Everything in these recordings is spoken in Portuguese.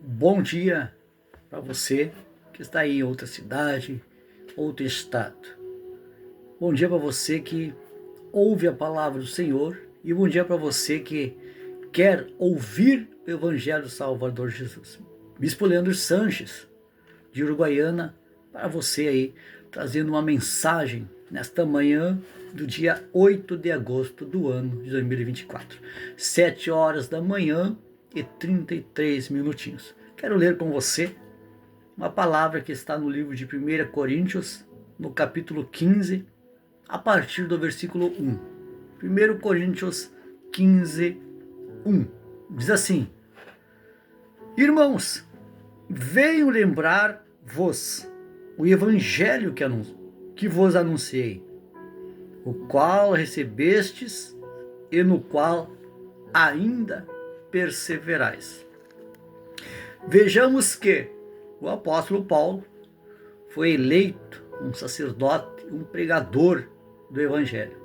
Bom dia para você que está aí em outra cidade, outro estado. Bom dia para você que ouve a palavra do Senhor e bom dia para você que quer ouvir o Evangelho do Salvador Jesus. Bispo Leandro Sanches, de Uruguaiana, para você aí, trazendo uma mensagem nesta manhã do dia 8 de agosto do ano de 2024. 7 horas da manhã e 33 minutinhos. Quero ler com você uma palavra que está no livro de 1 Coríntios, no capítulo 15, a partir do versículo 1. 1 Coríntios 15, 1. Diz assim: Irmãos, venho lembrar-vos o evangelho que vos anunciei, o qual recebestes e no qual ainda perseverais. Vejamos que o apóstolo Paulo foi eleito um sacerdote, um pregador do evangelho.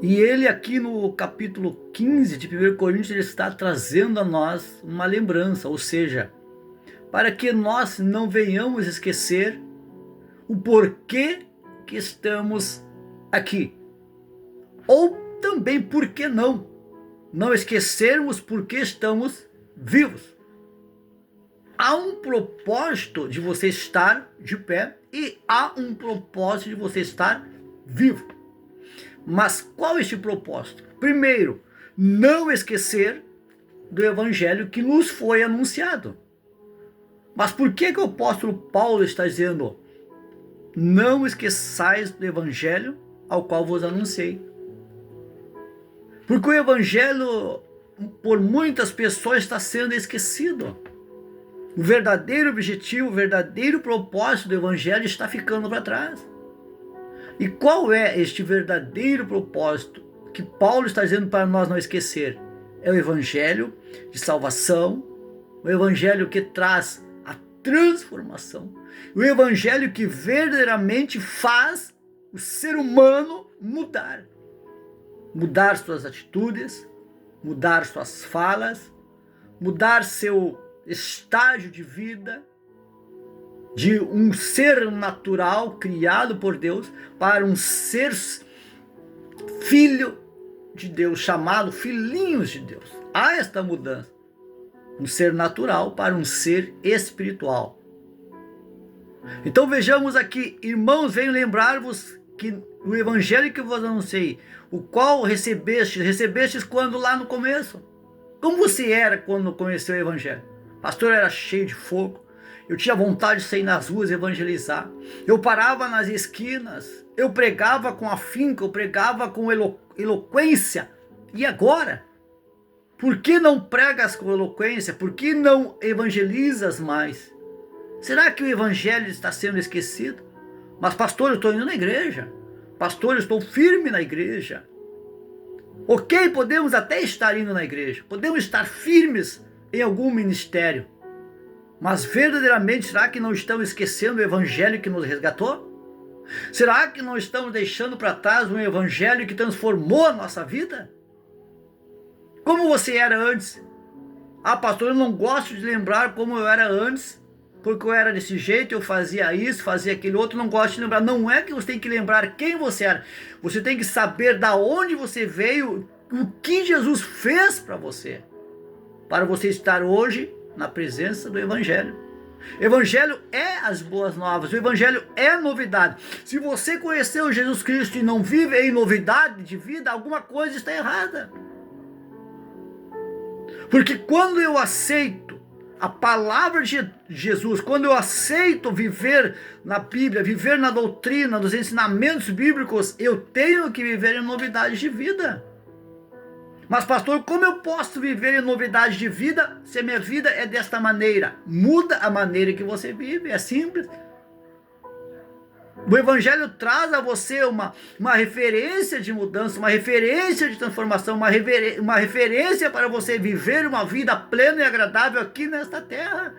E ele aqui no capítulo 15 de 1 Coríntios, ele está trazendo a nós uma lembrança, ou seja, para que nós não venhamos esquecer o porquê que estamos aqui. Ou também, por que não esquecermos por que estamos vivos. Há um propósito de você estar de pé e há um propósito de você estar vivo. Mas qual é este propósito? Primeiro, não esquecer do evangelho que nos foi anunciado. Mas por que o apóstolo Paulo está dizendo: não esqueçais do evangelho ao qual vos anunciei? Porque o evangelho, por muitas pessoas, está sendo esquecido. O verdadeiro objetivo, o verdadeiro propósito do evangelho está ficando para trás. E qual é este verdadeiro propósito que Paulo está dizendo para nós não esquecer? É o evangelho de salvação, o evangelho que traz a transformação, o evangelho que verdadeiramente faz o ser humano mudar suas atitudes, mudar suas falas, mudar seu estágio de vida, de um ser natural criado por Deus para um ser filho de Deus, chamado filhinhos de Deus. Há esta mudança, um ser natural para um ser espiritual. Então vejamos aqui: irmãos, venho lembrar-vos que o evangelho que vos anunciei, o qual recebestes quando lá no começo. Como você era quando conheceu o evangelho? Pastor, era cheio de fogo, eu tinha vontade de sair nas ruas evangelizar, eu parava nas esquinas, eu pregava com afinco, eu pregava com eloquência. E agora? Por que não pregas com eloquência? Por que não evangelizas mais? Será que o evangelho está sendo esquecido? Mas pastor, eu estou indo na igreja. Pastor, eu estou firme na igreja. Ok, podemos até estar indo na igreja, podemos estar firmes em algum ministério, mas verdadeiramente, será que não estamos esquecendo o evangelho que nos resgatou? Será que não estamos deixando para trás um evangelho que transformou a nossa vida? Como você era antes? Ah, pastor, eu não gosto de lembrar como eu era antes, porque eu era desse jeito, eu fazia isso, fazia aquele outro, não gosto de lembrar. Não é que você tem que lembrar quem você era, você tem que saber da onde você veio, o que Jesus fez para você estar hoje na presença do evangelho. Evangelho é as boas novas, o evangelho é novidade. Se você conheceu Jesus Cristo e não vive em novidade de vida, alguma coisa está errada. Porque quando eu aceito a palavra de Jesus, quando eu aceito viver na Bíblia, viver na doutrina, nos ensinamentos bíblicos, eu tenho que viver em novidade de vida. Mas pastor, como eu posso viver em novidade de vida se a minha vida é desta maneira? Muda a maneira que você vive, é simples. O evangelho traz a você uma referência de mudança, uma referência de transformação, uma referência para você viver uma vida plena e agradável aqui nesta terra.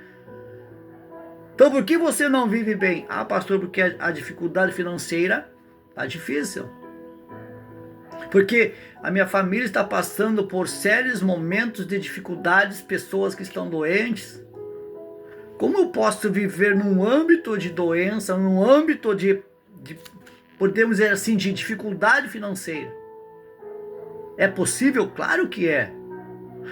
Então por que você não vive bem? Ah, pastor, porque a dificuldade financeira está difícil. Porque a minha família está passando por sérios momentos de dificuldades, pessoas que estão doentes. Como eu posso viver num âmbito de doença, num âmbito de podemos dizer assim, de dificuldade financeira? É possível? Claro que é.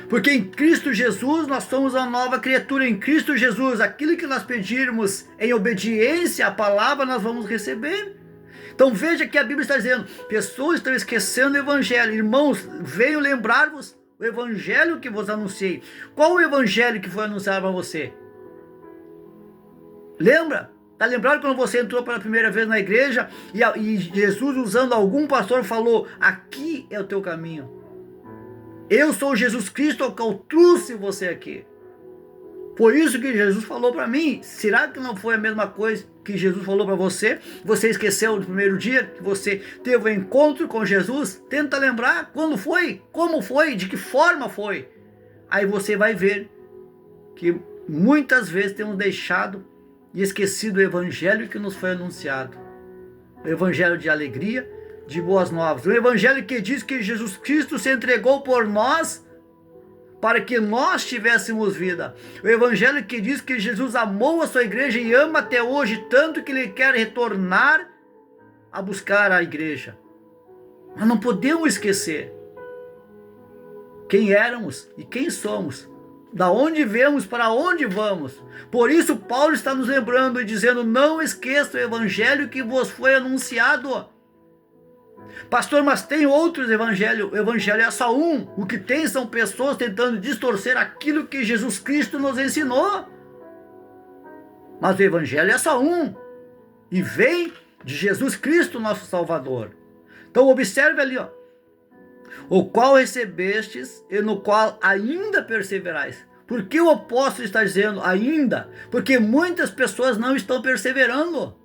Porque em Cristo Jesus nós somos uma nova criatura. Em Cristo Jesus, aquilo que nós pedirmos em obediência à palavra, nós vamos receber. Então veja que a Bíblia está dizendo, pessoas estão esquecendo o Evangelho. Irmãos, venho lembrar-vos o Evangelho que vos anunciei. Qual o Evangelho que foi anunciado para você? Lembra? Está lembrado quando você entrou pela primeira vez na igreja e Jesus, usando algum pastor, falou, aqui é o teu caminho. Eu sou Jesus Cristo que eu trouxe você aqui. Foi isso que Jesus falou para mim. Será que não foi a mesma coisa que Jesus falou para você? Você esqueceu do primeiro dia que você teve um encontro com Jesus? Tenta lembrar quando foi, como foi, de que forma foi. Aí você vai ver que muitas vezes temos deixado e esquecido o evangelho que nos foi anunciado. O evangelho de alegria, de boas novas. O evangelho que diz que Jesus Cristo se entregou por nós para que nós tivéssemos vida. O evangelho que diz que Jesus amou a sua igreja e ama até hoje, tanto que ele quer retornar a buscar a igreja. Mas não podemos esquecer quem éramos e quem somos. Da onde viemos, para onde vamos. Por isso Paulo está nos lembrando e dizendo, não esqueça o evangelho que vos foi anunciado. Pastor, mas tem outros evangelhos. O evangelho é só um. O que tem são pessoas tentando distorcer aquilo que Jesus Cristo nos ensinou. Mas o evangelho é só um. E vem de Jesus Cristo, nosso Salvador. Então observe ali, ó. O qual recebestes e no qual ainda perseverais. Por que o apóstolo está dizendo ainda? Porque muitas pessoas não estão perseverando.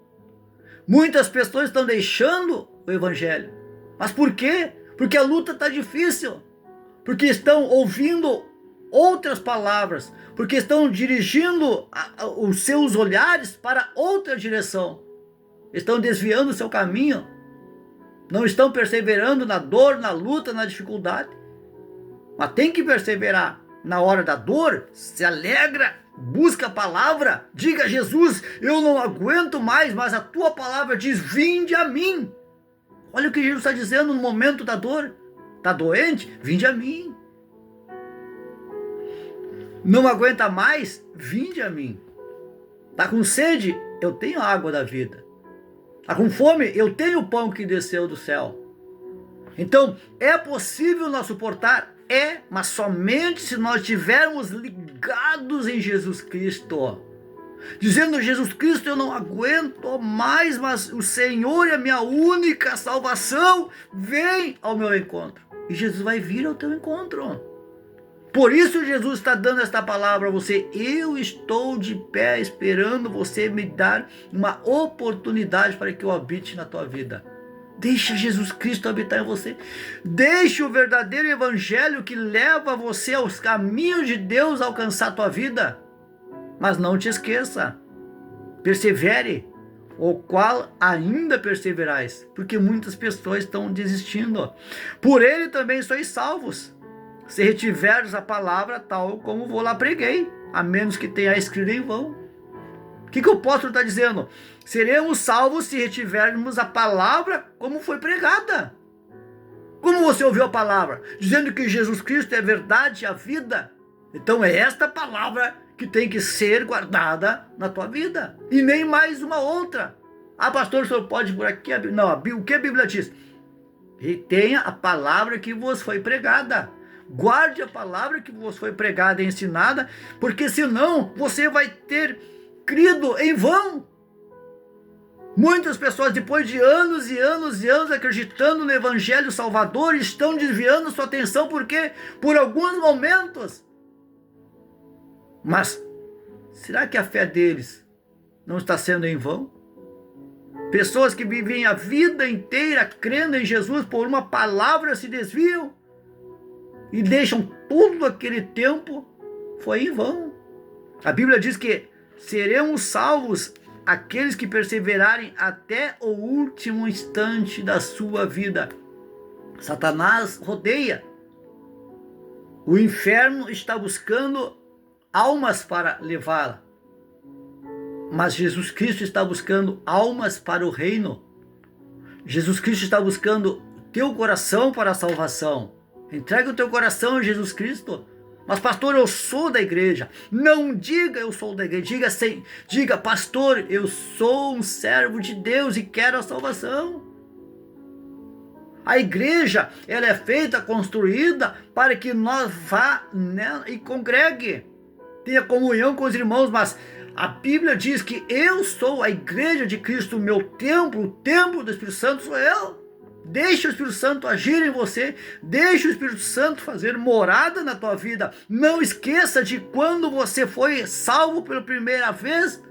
Muitas pessoas estão deixando o evangelho. Mas por quê? Porque a luta está difícil. Porque estão ouvindo outras palavras. Porque estão dirigindo os seus olhares para outra direção. Estão desviando o seu caminho. Não estão perseverando na dor, na luta, na dificuldade. Mas tem que perseverar. Na hora da dor, se alegra, busca a palavra, diga a Jesus, eu não aguento mais, mas a tua palavra diz, vinde a mim. Olha o que Jesus está dizendo no momento da dor. Está doente? Vinde a mim. Não aguenta mais? Vinde a mim. Está com sede? Eu tenho a água da vida. Está com fome? Eu tenho o pão que desceu do céu. Então, é possível nós suportar? É, mas somente se nós estivermos ligados em Jesus Cristo. Dizendo, Jesus Cristo, eu não aguento mais, mas o Senhor é a minha única salvação. Vem ao meu encontro. E Jesus vai vir ao teu encontro. Por isso Jesus está dando esta palavra a você. Eu estou de pé esperando você me dar uma oportunidade para que eu habite na tua vida. Deixa Jesus Cristo habitar em você. Deixe o verdadeiro evangelho que leva você aos caminhos de Deus alcançar a tua vida. Mas não te esqueça. Persevere, o qual ainda perseverais. Porque muitas pessoas estão desistindo. Por ele também sois salvos. Se retiveres a palavra tal como vou lá preguei. A menos que tenha escrito em vão. O que o apóstolo está dizendo? Seremos salvos se retivermos a palavra como foi pregada. Como você ouviu a palavra? Dizendo que Jesus Cristo é a verdade, a vida. Então é esta palavra que tem que ser guardada na tua vida. E nem mais uma outra. Ah, pastor, o senhor pode por aqui? Não, o que a Bíblia diz? Retenha a palavra que vos foi pregada. Guarde a palavra que vos foi pregada e ensinada, porque senão você vai ter crido em vão. Muitas pessoas, depois de anos e anos e anos acreditando no Evangelho Salvador, estão desviando sua atenção, porque por alguns momentos. Mas será que a fé deles não está sendo em vão? Pessoas que vivem a vida inteira crendo em Jesus, por uma palavra se desviam e deixam todo aquele tempo foi em vão. A Bíblia diz que seremos salvos aqueles que perseverarem até o último instante da sua vida. Satanás rodeia. O inferno está buscando almas para levá-la. Mas Jesus Cristo está buscando almas para o reino. Jesus Cristo está buscando teu coração para a salvação. Entrega o teu coração a Jesus Cristo. Mas pastor, eu sou da igreja. Não diga eu sou da igreja. Diga pastor, eu sou um servo de Deus e quero a salvação. A igreja, ela é feita, construída para que nós vá nela e congregue. Tenha comunhão com os irmãos, mas a Bíblia diz que eu sou a igreja de Cristo, o meu templo, o templo do Espírito Santo sou eu. Deixe o Espírito Santo agir em você, deixe o Espírito Santo fazer morada na tua vida. Não esqueça de quando você foi salvo pela primeira vez,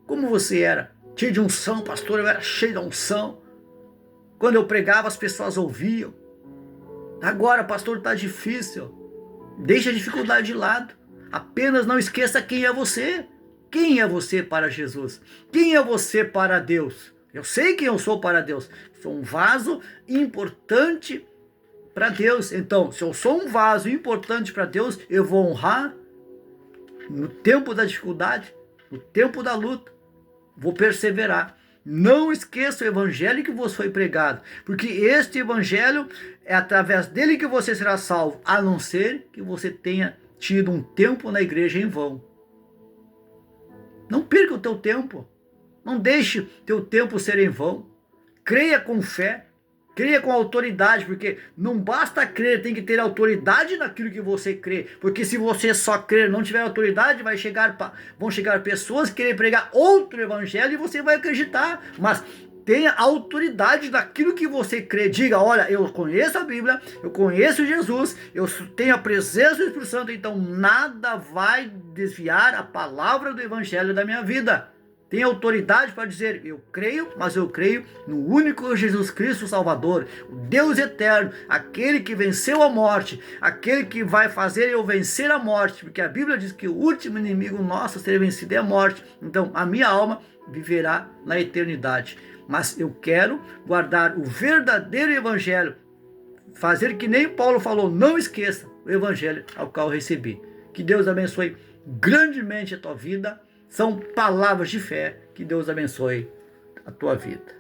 como você era. Cheio de unção, pastor, eu era cheio de unção. Quando eu pregava, as pessoas ouviam. Agora, pastor, está difícil. Deixe a dificuldade de lado. Apenas não esqueça quem é você. Quem é você para Jesus? Quem é você para Deus? Eu sei quem eu sou para Deus. Sou um vaso importante para Deus. Então, se eu sou um vaso importante para Deus, eu vou honrar no tempo da dificuldade, no tempo da luta. Vou perseverar. Não esqueça o evangelho que vos foi pregado, porque este evangelho é através dele que você será salvo, a não ser que você tenha tido um tempo na igreja em vão. Não perca o teu tempo. Não deixe teu tempo ser em vão. Creia com fé. Creia com autoridade, porque não basta crer, tem que ter autoridade naquilo que você crê. Porque se você só crer, não tiver autoridade, vão chegar pessoas que querem pregar outro evangelho e você vai acreditar. Mas tenha autoridade naquilo que você crê. Diga, olha, eu conheço a Bíblia, eu conheço Jesus, eu tenho a presença do Espírito Santo, então nada vai desviar a palavra do evangelho da minha vida. Tem autoridade para dizer, eu creio, mas eu creio no único Jesus Cristo Salvador, o Deus eterno, aquele que venceu a morte, aquele que vai fazer eu vencer a morte, porque a Bíblia diz que o último inimigo nosso a ser vencido é a morte. Então a minha alma viverá na eternidade. Mas eu quero guardar o verdadeiro evangelho, fazer que nem Paulo falou, não esqueça o evangelho ao qual eu recebi. Que Deus abençoe grandemente a tua vida. São palavras de fé. Que Deus abençoe a tua vida.